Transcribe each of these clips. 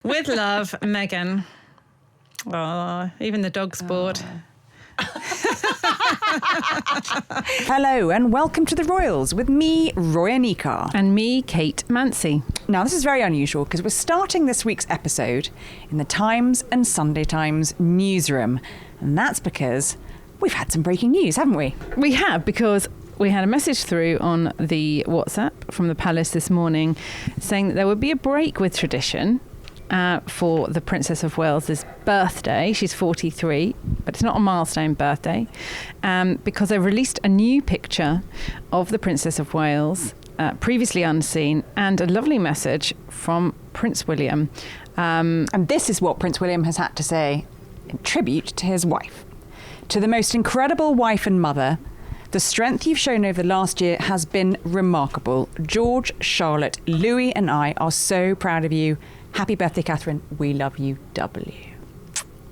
With love, Meghan. Oh, even the dog's bored. Hello and welcome to The Royals with me, Roya Nikkhah. And me, Kate Mancy. Now, this is very unusual because we're starting this week's episode in the Times and Sunday Times newsroom. And that's because we've had some breaking news, haven't we? We have, because we had a message through on the WhatsApp from the Palace this morning saying that there would be a break with tradition for the Princess of Wales's birthday. She's 43, but it's not a milestone birthday, because they've released a new picture of the Princess of Wales, previously unseen, and a lovely message from Prince William. And this is what Prince William has had to say in tribute to his wife. To the most incredible wife and mother, the strength you've shown over the last year has been remarkable. George, Charlotte, Louis and I are so proud of you. Happy birthday, Catherine. We love you, W.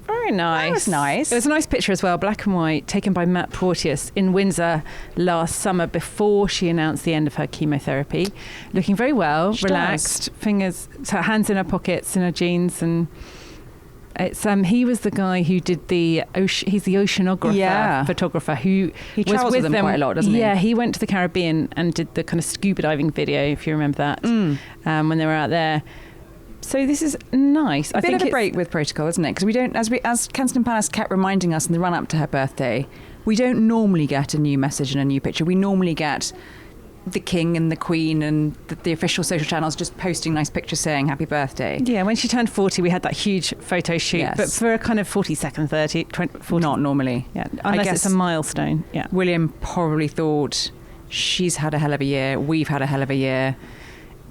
Very nice. That was nice. It was a nice picture as well, black and white, taken by Matt Porteous in Windsor last summer before she announced the end of her chemotherapy. Looking very well, She relaxed, her hands in her pockets, in her jeans, and it's he was the guy who did he's the oceanographer, photographer who he was travels with them quite a lot, doesn't he? Yeah, he went to the Caribbean and did the kind of scuba diving video, if you remember that, when they were out there. So this is nice. I think it's a break with protocol, isn't it? Because we don't, as Kensington Palace kept reminding us in the run-up to her birthday, we don't normally get a new message and a new picture. We normally get the King and the Queen and the official social channels just posting nice pictures saying happy birthday. Yeah, when she turned 40, we had that huge photo shoot. Yes. But for a kind of 40-second, 30, 20, 40... Not normally. Yeah, unless it's a milestone. Yeah. William probably thought, she's had a hell of a year, we've had a hell of a year.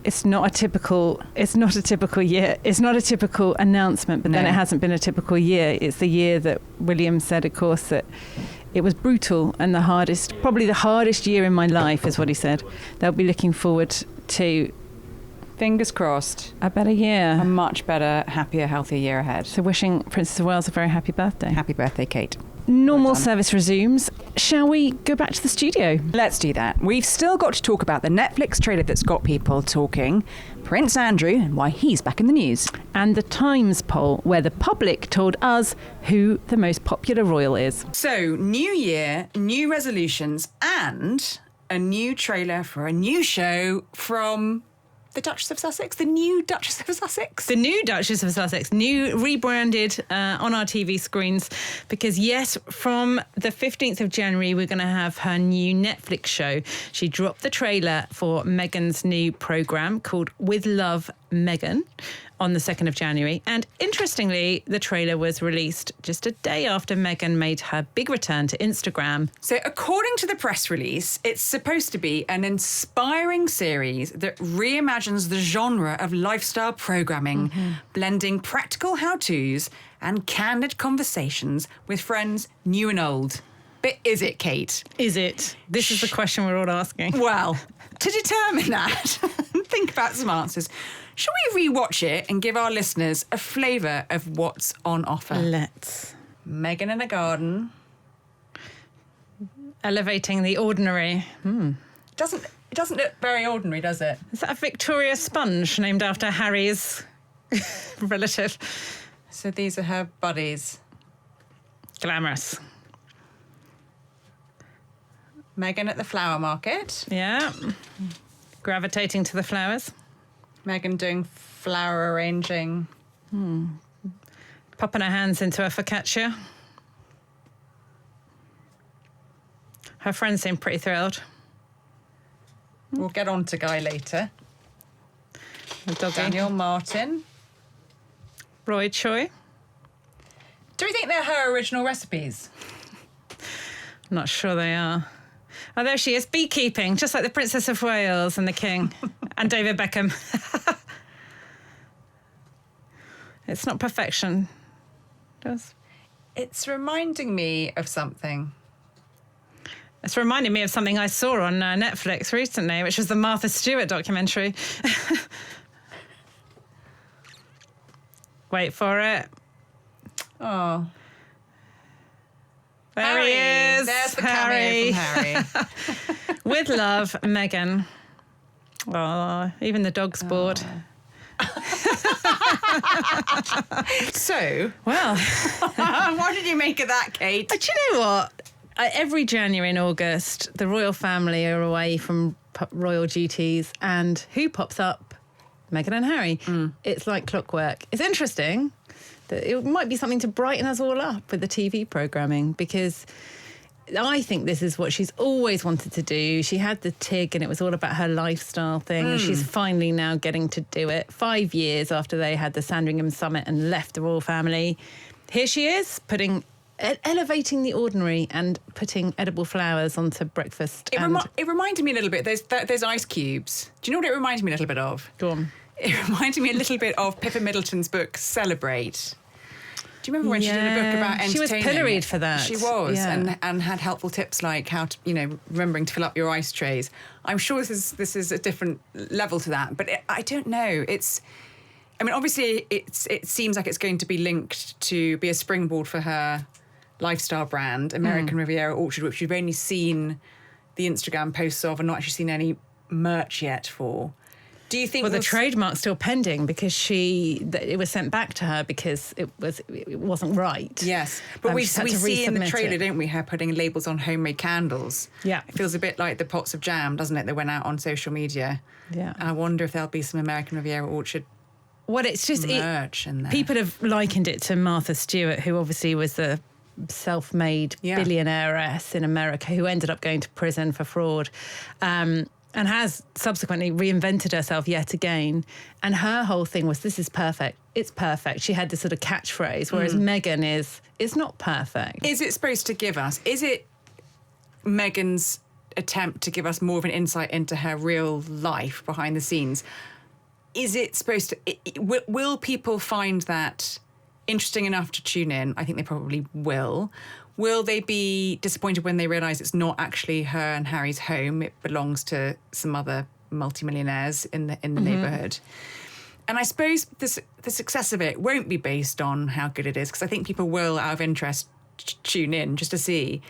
It's not a typical year. It's not a typical announcement, but then it hasn't been a typical year. It's the year that William said, of course, that it was brutal and probably the hardest year in my life, is what he said. They'll be looking forward to, fingers crossed, a better year. A much better, happier, healthier year ahead. So wishing Princess of Wales a very happy birthday. Happy birthday, Kate. Normal service resumes. Shall we go back to the studio? Let's do that. We've still got to talk about the Netflix trailer that's got people talking, Prince Andrew and why he's back in the news. And the Times poll, where the public told us who the most popular royal is. So, new year, new resolutions, and a new trailer for a new show from the Duchess of Sussex, the new Duchess of Sussex. The new Duchess of Sussex, rebranded on our TV screens, because yes, from the 15th of January, we're going to have her new Netflix show. She dropped the trailer for Meghan's new programme called With Love, Meghan, on the 2nd of January. And interestingly, the trailer was released just a day after Meghan made her big return to Instagram. So according to the press release, it's supposed to be an inspiring series that reimagines the genre of lifestyle programming, blending practical how-tos and candid conversations with friends new and old. But is it, Kate? Is it? This is the question we're all asking. Well, to determine that and think about some answers, shall we rewatch it and give our listeners a flavour of what's on offer? Let's. Meghan in a garden. Elevating the ordinary. It doesn't look very ordinary, does it? Is that a Victoria sponge named after Harry's relative? So these are her buddies. Glamorous. Meghan at the flower market. Yeah. Gravitating to the flowers. Meghan doing flower arranging. Popping her hands into a focaccia. Her friends seem pretty thrilled. We'll get on to Guy later. The doggy. Daniel Martin. Roy Choi. Do we think they're her original recipes? I'm not sure they are. Oh, there she is, beekeeping, just like the Princess of Wales and the King and David Beckham. It's not perfection. It's reminding me of something. It's reminding me of something I saw on Netflix recently, which was the Martha Stewart documentary. Wait for it. Oh. There Harry. he is. There's the Harry. cameo from Harry. With love, Meghan. Oh, even the dog's bored. So, Well, what did you make of that, Kate? do you know what? Every January and August, the royal family are away from royal duties, and who pops up? Meghan and Harry. It's like clockwork. It's interesting that it might be something to brighten us all up with the TV programming, because I think this is what she's always wanted to do. She had the TIG and it was all about her lifestyle thing. And she's finally now getting to do it. 5 years after they had the Sandringham Summit and left the royal family, here she is elevating the ordinary and putting edible flowers onto breakfast. It reminded me a little bit. There's ice cubes. Do you know what it reminded me a little bit of? Go on. It reminded me a little bit of Pippa Middleton's book Celebrate. Do you remember when she did a book about entertaining? She was pilloried for that. She was, and had helpful tips like how to, remembering to fill up your ice trays. I'm sure this is a different level to that, but I don't know. Obviously, it seems like it's going to be linked to be a springboard for her lifestyle brand, American Riviera Orchard, which we've only seen the Instagram posts of and not actually seen any merch yet for. Do you think? Well, the trademark's still pending because it was sent back to her because it wasn't right. Yes, but we see in the trailer, don't we, her putting labels on homemade candles. Yeah, it feels a bit like the pots of jam, doesn't it? That went out on social media. Yeah, and I wonder if there'll be some American Riviera Orchard. Well, it's just merch in there. People have likened it to Martha Stewart, who obviously was the self-made billionairess in America who ended up going to prison for fraud. And has subsequently reinvented herself yet again. And her whole thing was, this is perfect. It's perfect. She had this sort of catchphrase, whereas Meghan it's not perfect. Is it supposed to give us, is it Meghan's attempt to give us more of an insight into her real life behind the scenes? Is it supposed to, will people find that interesting enough to tune in? I think they probably will. Will they be disappointed when they realise it's not actually her and Harry's home? It belongs to some other multimillionaires in the neighbourhood. And I suppose the success of it won't be based on how good it is, because I think people will, out of interest, tune in just to see.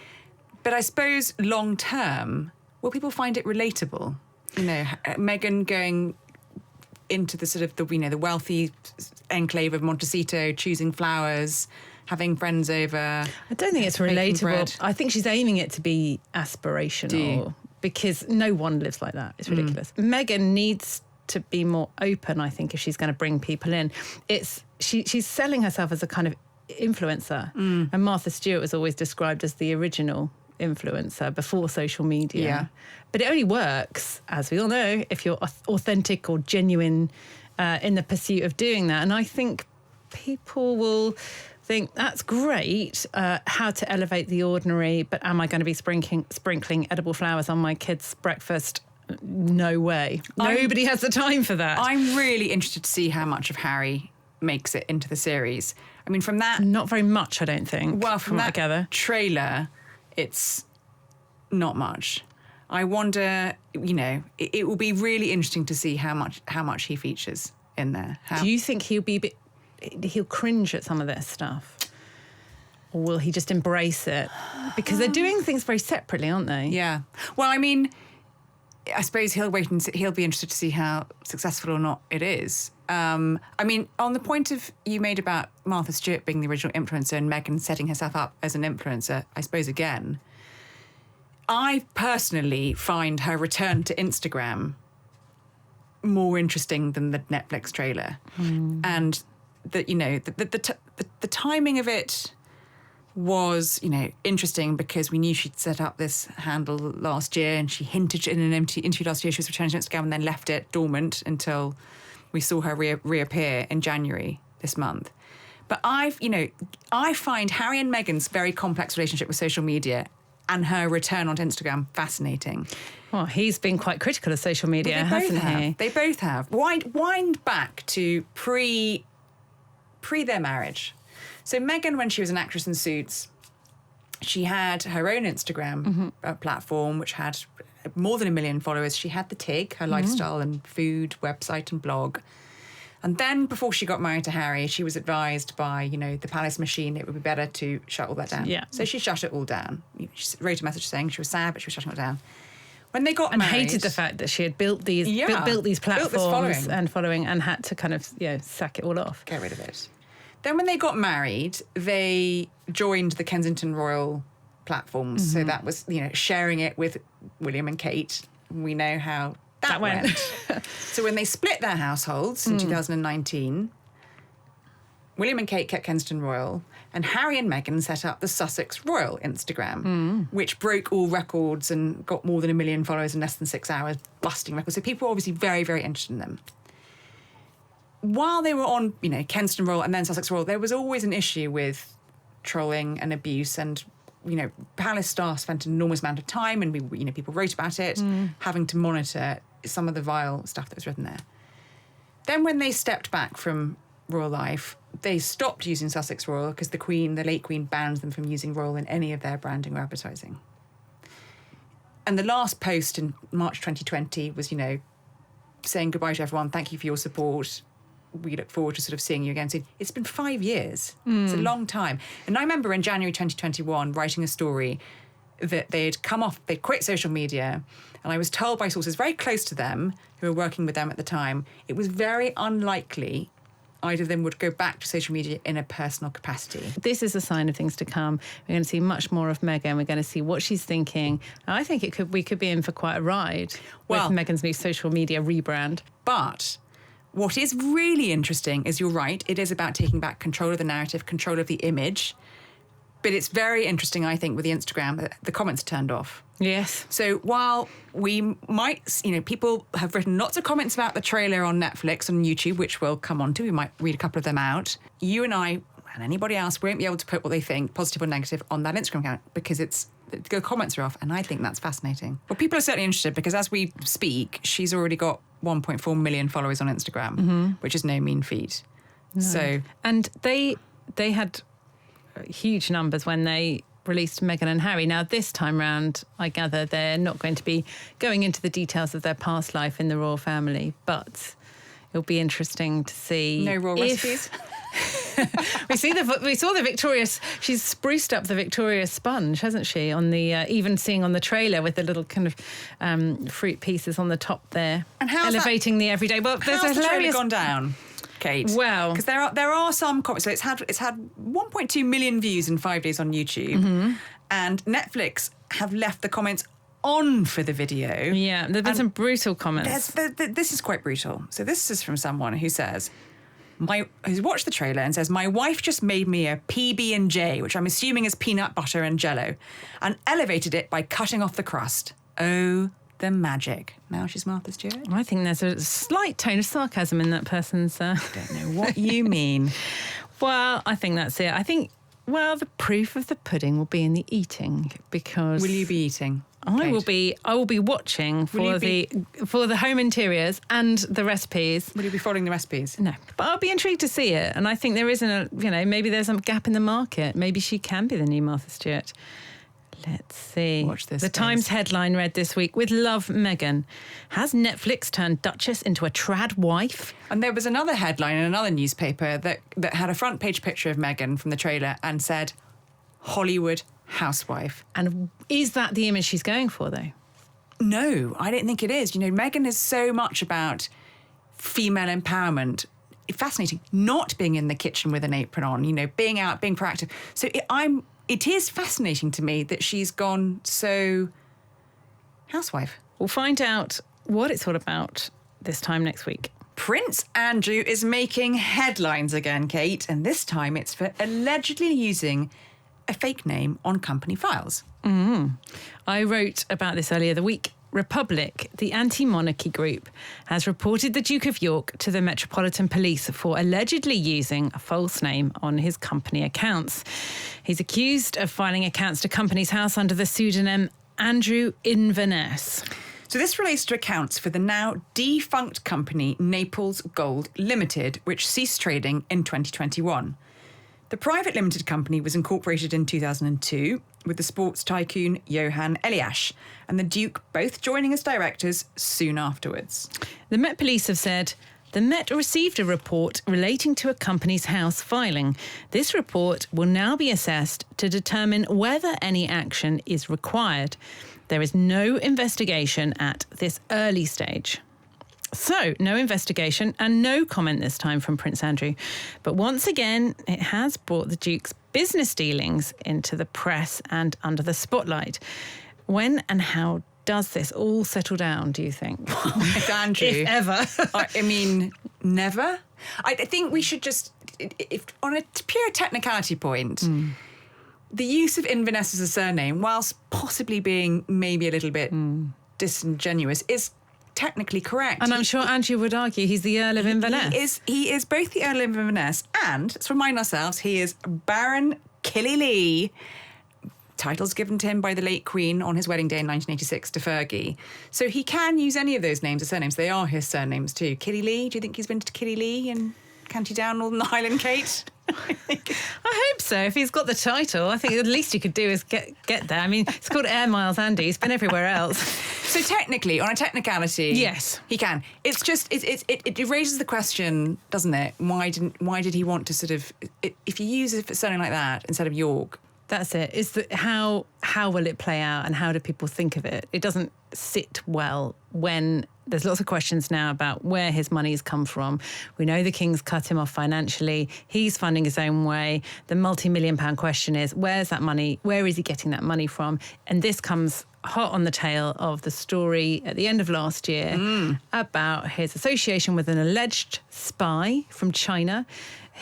But I suppose long term, will people find it relatable? Meghan going into the sort of the wealthy enclave of Montecito, choosing flowers, having friends over. I don't think it's relatable. Bread. I think she's aiming it to be aspirational because no one lives like that. It's ridiculous. Meghan needs to be more open, I think, if she's going to bring people in. She's selling herself as a kind of influencer. And Martha Stewart was always described as the original influencer before social media. Yeah. But it only works, as we all know, if you're authentic or genuine in the pursuit of doing that. And I think people will think that's great, how to elevate the ordinary, but am I going to be sprinkling edible flowers on my kids' breakfast? No way. Nobody has the time for that. I'm really interested to see how much of Harry makes it into the series. I mean, from that... Not very much, I don't think. Well, from that trailer, it's not much. I wonder, it will be really interesting to see how much he features in there. Do you think he'll cringe at some of this stuff? Or will he just embrace it? Because they're doing things very separately, aren't they? Yeah. Well, I mean, I suppose he'll wait and he'll be interested to see how successful or not it is. I mean, on the point you made about Martha Stewart being the original influencer and Meghan setting herself up as an influencer, I suppose, again, I personally find her return to Instagram more interesting than the Netflix trailer. And that, the timing of it was, interesting because we knew she'd set up this handle last year, and she hinted in an interview last year she was returning to Instagram and then left it dormant until we saw her reappear in January this month. But I find Harry and Meghan's very complex relationship with social media and her return onto Instagram fascinating. Well, he's been quite critical of social media, hasn't he? They both have. Wind back to pre their marriage. So Meghan, when she was an actress in Suits, she had her own Instagram platform, which had more than 1 million followers. She had the TIG, her lifestyle and food website and blog. And then before she got married to Harry, she was advised by, the palace machine, it would be better to shut all that down. Yeah. So she shut it all down. She wrote a message saying she was sad, but she was shutting it down. When they got married, hated the fact that she had built these built these platforms and following, and had to kind of sack it all off, get rid of it. Then when they got married, they joined the Kensington Royal platforms. So that was sharing it with William and Kate. We know how that went. So when they split their households in 2019, William and Kate kept Kensington Royal, and Harry and Meghan set up the Sussex Royal Instagram, which broke all records and got more than 1 million followers in less than 6 hours, busting records. So people were obviously very, very interested in them. While they were on, Kensington Royal and then Sussex Royal, there was always an issue with trolling and abuse, and palace staff spent an enormous amount of time, and people wrote about it, having to monitor some of the vile stuff that was written there. Then when they stepped back from royal life, they stopped using Sussex Royal because the late Queen, banned them from using royal in any of their branding or advertising. And the last post in March 2020 was, saying goodbye to everyone, thank you for your support. We look forward to sort of seeing you again soon. It's been 5 years. It's a long time. And I remember in January 2021 writing a story that they'd quit social media, and I was told by sources very close to them, who were working with them at the time, it was very unlikely either of them would go back to social media in a personal capacity. This is a sign of things to come. We're going to see much more of Meghan. We're going to see what she's thinking. I think we could be in for quite a ride with Meghan's new social media rebrand. But what is really interesting is, you're right, it is about taking back control of the narrative, control of the image. But it's very interesting, I think, with the Instagram, that the comments are turned off. Yes. So while we might, people have written lots of comments about the trailer on Netflix and YouTube, which we'll come on to, we might read a couple of them out. You and I and anybody else won't be able to put what they think, positive or negative, on that Instagram account because the comments are off, and I think that's fascinating. Well, people are certainly interested because as we speak, she's already got 1.4 million followers on Instagram, which is no mean feat. No. So, and they had huge numbers when they released Meghan and Harry. Now, this time round, I gather they're not going to be going into the details of their past life in the royal family, but it'll be interesting to see. No royal recipes? we saw the Victorious. She's spruced up the Victoria sponge, hasn't she? On the even seeing on the trailer with the little kind of fruit pieces on the top there, and how's elevating the everyday. Well, there's how's the trailer gone down, Kate? Well, because there are some comments. So it's had 1.2 million views in 5 days on YouTube, and Netflix have left the comments on for the video. Yeah, there've been some brutal comments. This is quite brutal. So this is from someone who says, who's watched the trailer and says, my wife just made me a PB&J, which I'm assuming is peanut butter and jello, and elevated it by cutting off the crust. Oh, the magic. Now she's Martha Stewart. I think there's a slight tone of sarcasm in that person's... I don't know what you mean. Well, I think that's it. I think, the proof of the pudding will be in the eating, because... Will you be eating? I will be watching for the home interiors and the recipes. Will you be following the recipes? No, but I'll be intrigued to see it. And I think there isn't maybe there's a gap in the market. Maybe she can be the new Martha Stewart. Let's see. Watch this. The Times headline read this week, with love, Meghan. Has Netflix turned Duchess into a trad wife? And there was another headline in another newspaper that had a front page picture of Meghan from the trailer and said, Hollywood housewife. And is that the image she's going for, though? No, I don't think it is. Meghan is so much about female empowerment. Fascinating. Not being in the kitchen with an apron on, being out, being proactive. So it is fascinating to me that she's gone so housewife. We'll find out what it's all about this time next week. Prince Andrew is making headlines again, Kate, and this time it's for allegedly using a fake name on company files. I wrote about this earlier the week. Republic, the anti-monarchy group, has reported the Duke of York to the Metropolitan Police for allegedly using a false name on his company accounts. He's accused of filing accounts to Companies House under the pseudonym Andrew Inverness. So this relates to accounts for the now defunct company Naples Gold Limited, which ceased trading in 2021. The private limited company was incorporated in 2002 with the sports tycoon Johan Eliash and the Duke both joining as directors soon afterwards. The Met Police have said the Met received a report relating to a company's house filing. This report will now be assessed to determine whether any action is required. There is no investigation at this early stage. So, no investigation and no comment this time from Prince Andrew. But once again, it has brought the Duke's business dealings into the press and under the spotlight. When and how does this all settle down, do you think? With Andrew. If ever. I mean, never. I think we should just, if on a pure technicality point, the use of Inverness as a surname, whilst possibly being maybe a little bit disingenuous, is technically correct. And I'm sure Andrew would argue he's the Earl of Inverness. He is both the Earl of Inverness and, let's remind ourselves, he is Baron Killylee. Titles given to him by the late Queen on his wedding day in 1986 to Fergie. So he can use any of those names as surnames. They are his surnames too. Killylee, do you think he's been to Killylee in County Down, Northern Ireland, Kate? I hope so. If he's got the title, I think the least he could do is get there. I mean, it's called Air Miles Andy. He's been everywhere else. So technically, on a technicality, yes, he can. It's just it raises the question, doesn't it? Why did he want to sort of, if you use a surname like that instead of York? That's it. Is that how will it play out and how do people think of it? It doesn't sit well when there's lots of questions now about where his money's come from. We know the King's cut him off financially. He's funding his own way. The multi-million-pound question is, where's that money? Where is he getting that money from? And this comes hot on the tail of the story at the end of last year about his association with an alleged spy from China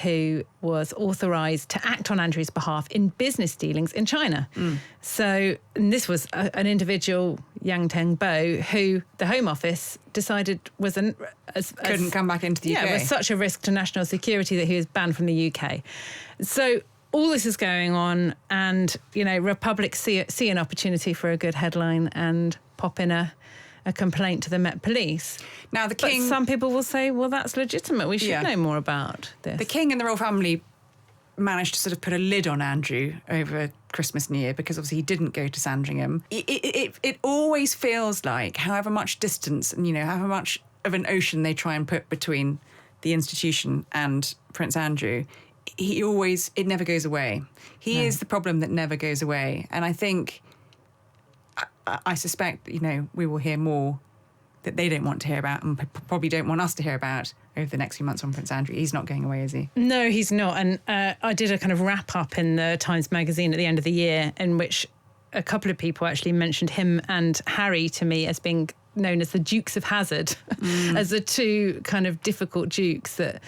who was authorised to act on Andrew's behalf in business dealings in China. So and this was an individual, Yang Teng-bo, who the Home Office decided was couldn't come back into the UK. Yeah, was such a risk to national security that he was banned from the UK. So all this is going on and, you know, Republic see an opportunity for a good headline and pop in a complaint to the Met Police. Now, the King... But some people will say, well, that's legitimate. We should know more about this. The King and the royal family managed to sort of put a lid on Andrew over Christmas and New Year because obviously he didn't go to Sandringham. It always feels like however much distance and, you know, however much of an ocean they try and put between the institution and Prince Andrew, it never goes away. He is the problem that never goes away. And I think... I suspect, you know, we will hear more that they don't want to hear about and probably don't want us to hear about over the next few months on Prince Andrew. He's not going away, is he? No, he's not. And I did a kind of wrap-up in the Times magazine at the end of the year in which a couple of people actually mentioned him and Harry to me as being known as the Dukes of Hazzard, as the two kind of difficult dukes that...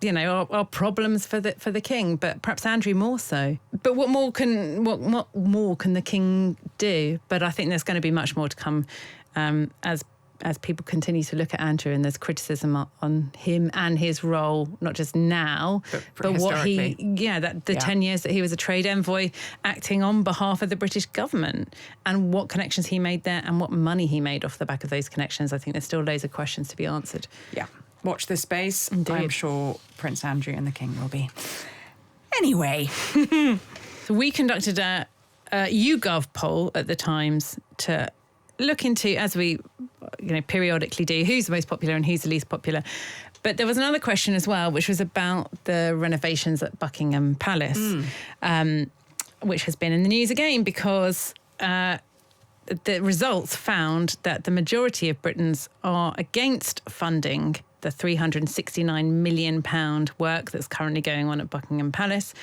you know, are problems for the King, but perhaps Andrew more so. But what more can the King do? But I think there's going to be much more to come as people continue to look at Andrew, and there's criticism on him and his role, not just now, but what he, the 10 years that he was a trade envoy acting on behalf of the British government, and what connections he made there, and what money he made off the back of those connections. I think there's still loads of questions to be answered. Yeah. Watch this space. Indeed. I'm sure Prince Andrew and the King will be. Anyway. So we conducted a YouGov poll at the Times to look into, as we periodically do, who's the most popular and who's the least popular. But there was another question as well, which was about the renovations at Buckingham Palace, which has been in the news again because... the results found that the majority of Britons are against funding the £369 million work that's currently going on at Buckingham Palace.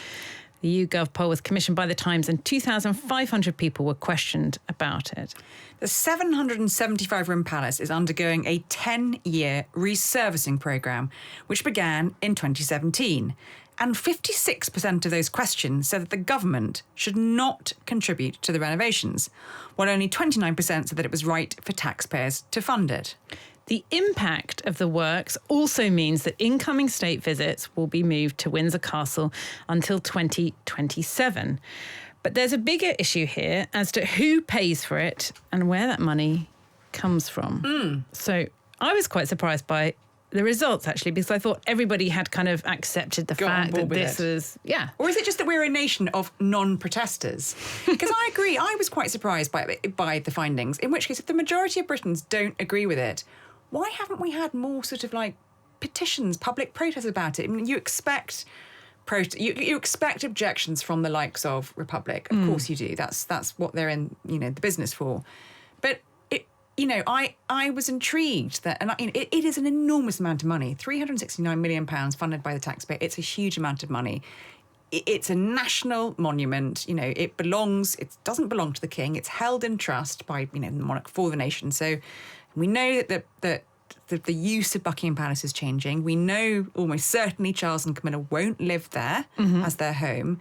The YouGov poll was commissioned by The Times and 2,500 people were questioned about it. The 775-room palace is undergoing a 10-year resurfacing programme, which began in 2017. And 56% of those questioned said that the government should not contribute to the renovations, while only 29% said that it was right for taxpayers to fund it. The impact of the works also means that incoming state visits will be moved to Windsor Castle until 2027. But there's a bigger issue here as to who pays for it and where that money comes from. So I was quite surprised by the results, actually, because I thought everybody had kind of accepted the fact that this was... Yeah. Or is it just that we're a nation of non-protesters? Because I agree, I was quite surprised by the findings, in which case, if the majority of Britons don't agree with it, why haven't we had more sort of like petitions, public protests about it. I mean, you expect you expect objections from the likes of Republic. Of course you do. That's what they're in, the business for. But I was intrigued that, and it is an enormous amount of money, £369 million funded by the taxpayer. It's a huge amount of money. It's a national monument. It doesn't belong to the king. It's held in trust by, the monarch for the nation. So we know that the use of Buckingham Palace is changing. We know almost certainly Charles and Camilla won't live there as their home.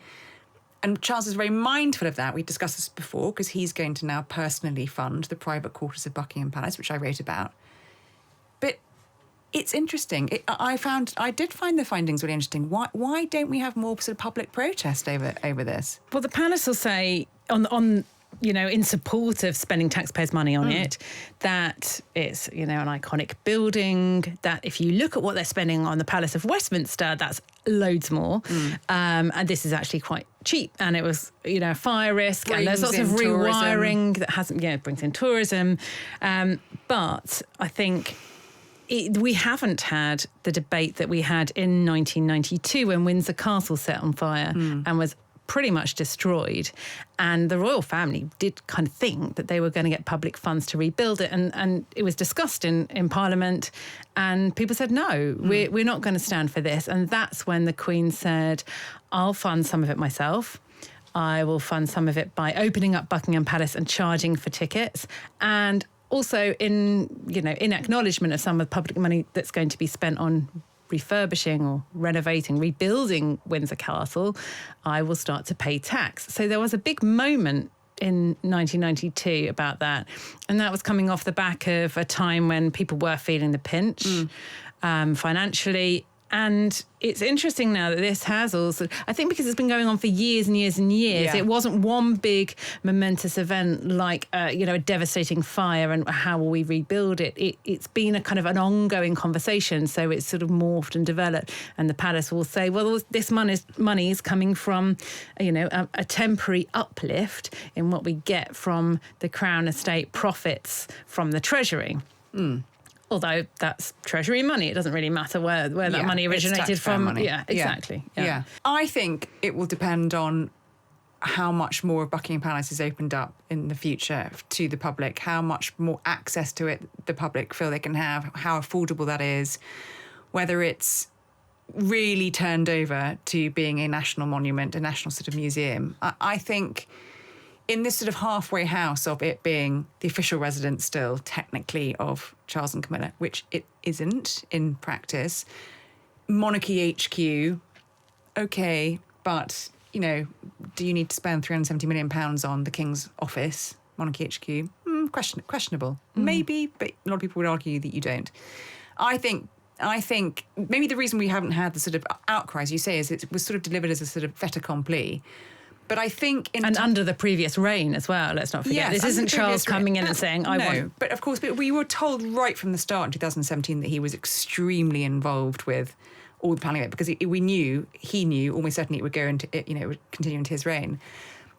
And Charles is very mindful of that. We discussed this before because he's going to now personally fund the private quarters of Buckingham Palace, which I wrote about. But it's interesting. I did find the findings really interesting. Why don't we have more sort of public protest over this? Well, the palace will say on in support of spending taxpayers' money on it, that it's, an iconic building, that if you look at what they're spending on the Palace of Westminster, that's loads more. And this is actually quite cheap. And it was, a fire risk. And there's lots of rewiring that hasn't, brings in tourism. But I think we haven't had the debate that we had in 1992 when Windsor Castle set on fire and was pretty much destroyed, and the royal family did kind of think that they were going to get public funds to rebuild it, and it was discussed in Parliament, and people said no, we're not going to stand for this. And that's when the Queen said, I'll fund some of it myself. I will fund some of it by opening up Buckingham Palace and charging for tickets, and also in acknowledgement of some of the public money that's going to be spent on refurbishing or renovating, rebuilding Windsor Castle, I will start to pay tax. So there was a big moment in 1992 about that. And that was coming off the back of a time when people were feeling the pinch financially. And it's interesting now that this has also, I think because it's been going on for years and years and years, it wasn't one big momentous event like, a devastating fire and how will we rebuild it. It's been a kind of an ongoing conversation. So it's sort of morphed and developed. And the palace will say, well, this money is coming from, a temporary uplift in what we get from the Crown Estate profits from the Treasury. Although that's Treasury money, it doesn't really matter where that money originated from. Money. Yeah, exactly. Yeah. I think it will depend on how much more of Buckingham Palace is opened up in the future to the public, how much more access to it the public feel they can have, how affordable that is, whether it's really turned over to being a national monument, a national sort of museum. I think in this sort of halfway house of it being the official residence still technically of Charles and Camilla, which it isn't in practice, Monarchy HQ, okay, but, do you need to spend £370 million on the King's office, Monarchy HQ? Questionable. Maybe, but a lot of people would argue that you don't. I think maybe the reason we haven't had the sort of outcry, as you say, is it was sort of delivered as a sort of fait accompli. But I think... under the previous reign as well, let's not forget. This isn't Charles coming in and saying, I want... But of course, we were told right from the start in 2017 that he was extremely involved with all the planning of it, because he knew, almost certainly it would go into, it would continue into his reign.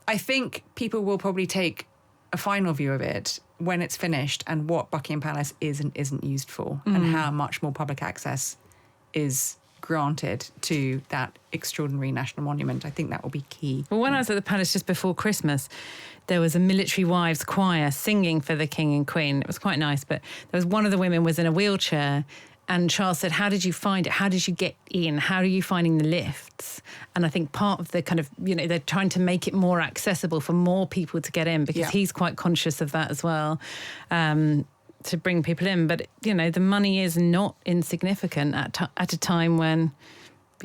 I think people will probably take a final view of it when it's finished and what Buckingham Palace is and isn't used for, and how much more public access is granted to that extraordinary national monument. I think that will be key. Well, when I was at the palace just before Christmas, there was a military wives choir singing for the King and Queen. It was quite nice, but there was one of the women was in a wheelchair, and Charles said, how did you find it? How did you get in? How are you finding the lifts? And I think part of the kind of, they're trying to make it more accessible for more people to get in, because he's quite conscious of that as well. To bring people in, but the money is not insignificant at a time when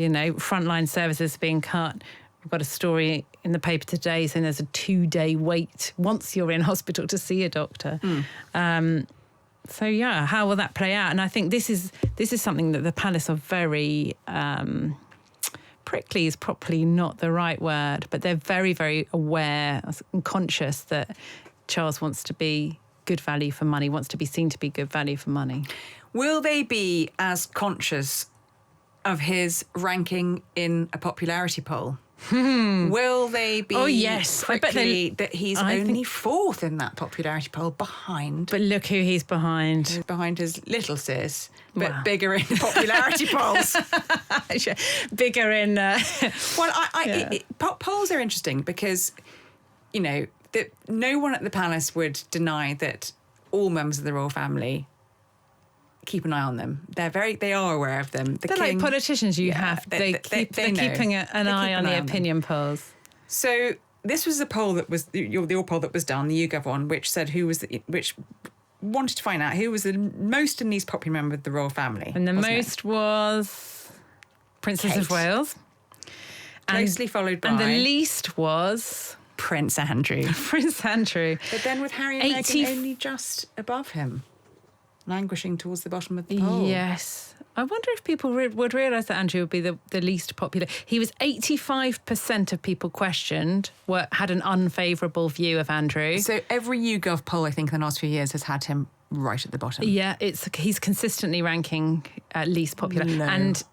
frontline services are being cut. We've got a story in the paper today saying there's a 2-day wait once you're in hospital to see a doctor. So how will that play out? And I think this is something that the palace are very prickly is probably not the right word, but they're very, very aware and conscious that Charles wants to be good value for money, wants to be seen to be good value for money. Will they be as conscious of his ranking in a popularity poll? Will they be? Oh, yes. I bet that he's only fourth in that popularity poll behind. But look who he's behind. He's behind his little sis, but Wow. bigger in popularity polls. Bigger in... Polls are interesting because, no one at the palace would deny that all members of the royal family keep an eye on them. They are aware of them. They're like politicians. They're keeping an eye on the opinion polls. So this was a poll that was the poll that was done, the YouGov one, which said which wanted to find out who was the most and least popular member of the royal family. And the most was Princess of Wales. Closely followed by... And the least was... Prince Andrew. Prince Andrew. But then with Harry and Meghan only just above him, languishing towards the bottom of the poll. Yes. I wonder if people would realise that Andrew would be the least popular. He was 85% of people questioned had an unfavourable view of Andrew. So every YouGov poll, I think, in the last few years has had him right at the bottom. Yeah, he's consistently ranking least popular. No. And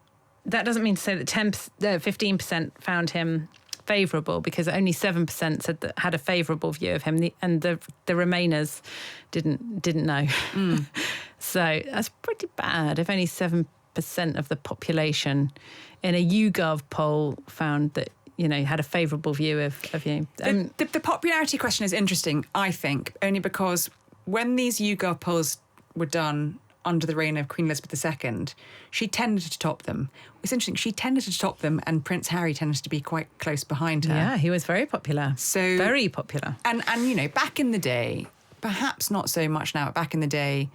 that doesn't mean to say that 15% found him favourable, because only 7% said that had a favourable view of him, and the remainers didn't know. So that's pretty bad if only 7% of the population in a YouGov poll found that had a favourable view of you. The popularity question is interesting, I think, only because when these YouGov polls were done under the reign of Queen Elizabeth II, she tended to top them. It's interesting, she tended to top them, and Prince Harry tended to be quite close behind her. Yeah, he was very popular. So very popular. And back in the day, perhaps not so much now, but back in the day,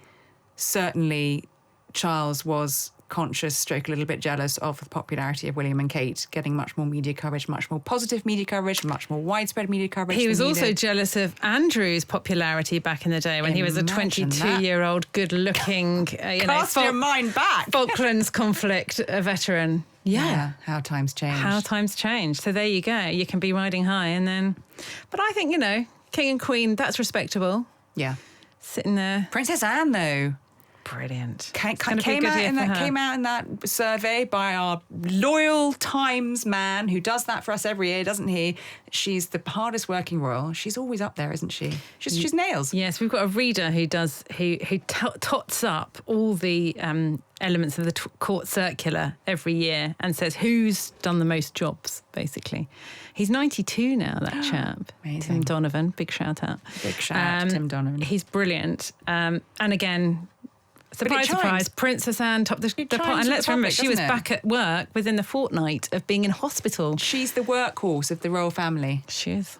certainly Charles was conscious, a little bit jealous of the popularity of William and Kate, getting much more media coverage, much more positive media coverage, much more widespread media coverage. He was also jealous of Andrew's popularity back in the day when he was a 22-year-old, good-looking, Cast your mind back. Falklands conflict veteran. Yeah. How times change. So there you go. You can be riding high and then... But I think, King and Queen, that's respectable. Yeah. Sitting there. Princess Anne, though. Brilliant. Came out in that survey by our loyal Times man who does that for us every year, doesn't he? She's the hardest working royal. She's always up there, isn't she? She's nails. Yes, we've got a reader who tots up all the elements of the court circular every year and says who's done the most jobs, basically. He's 92 now, that chap. Amazing. Tim Donovan, big shout out. Big shout out to Tim Donovan. He's brilliant. And again... Surprise, Princess Anne topped the pot. And let's remember, she was back at work within the fortnight of being in hospital. She's the workhorse of the royal family. She is.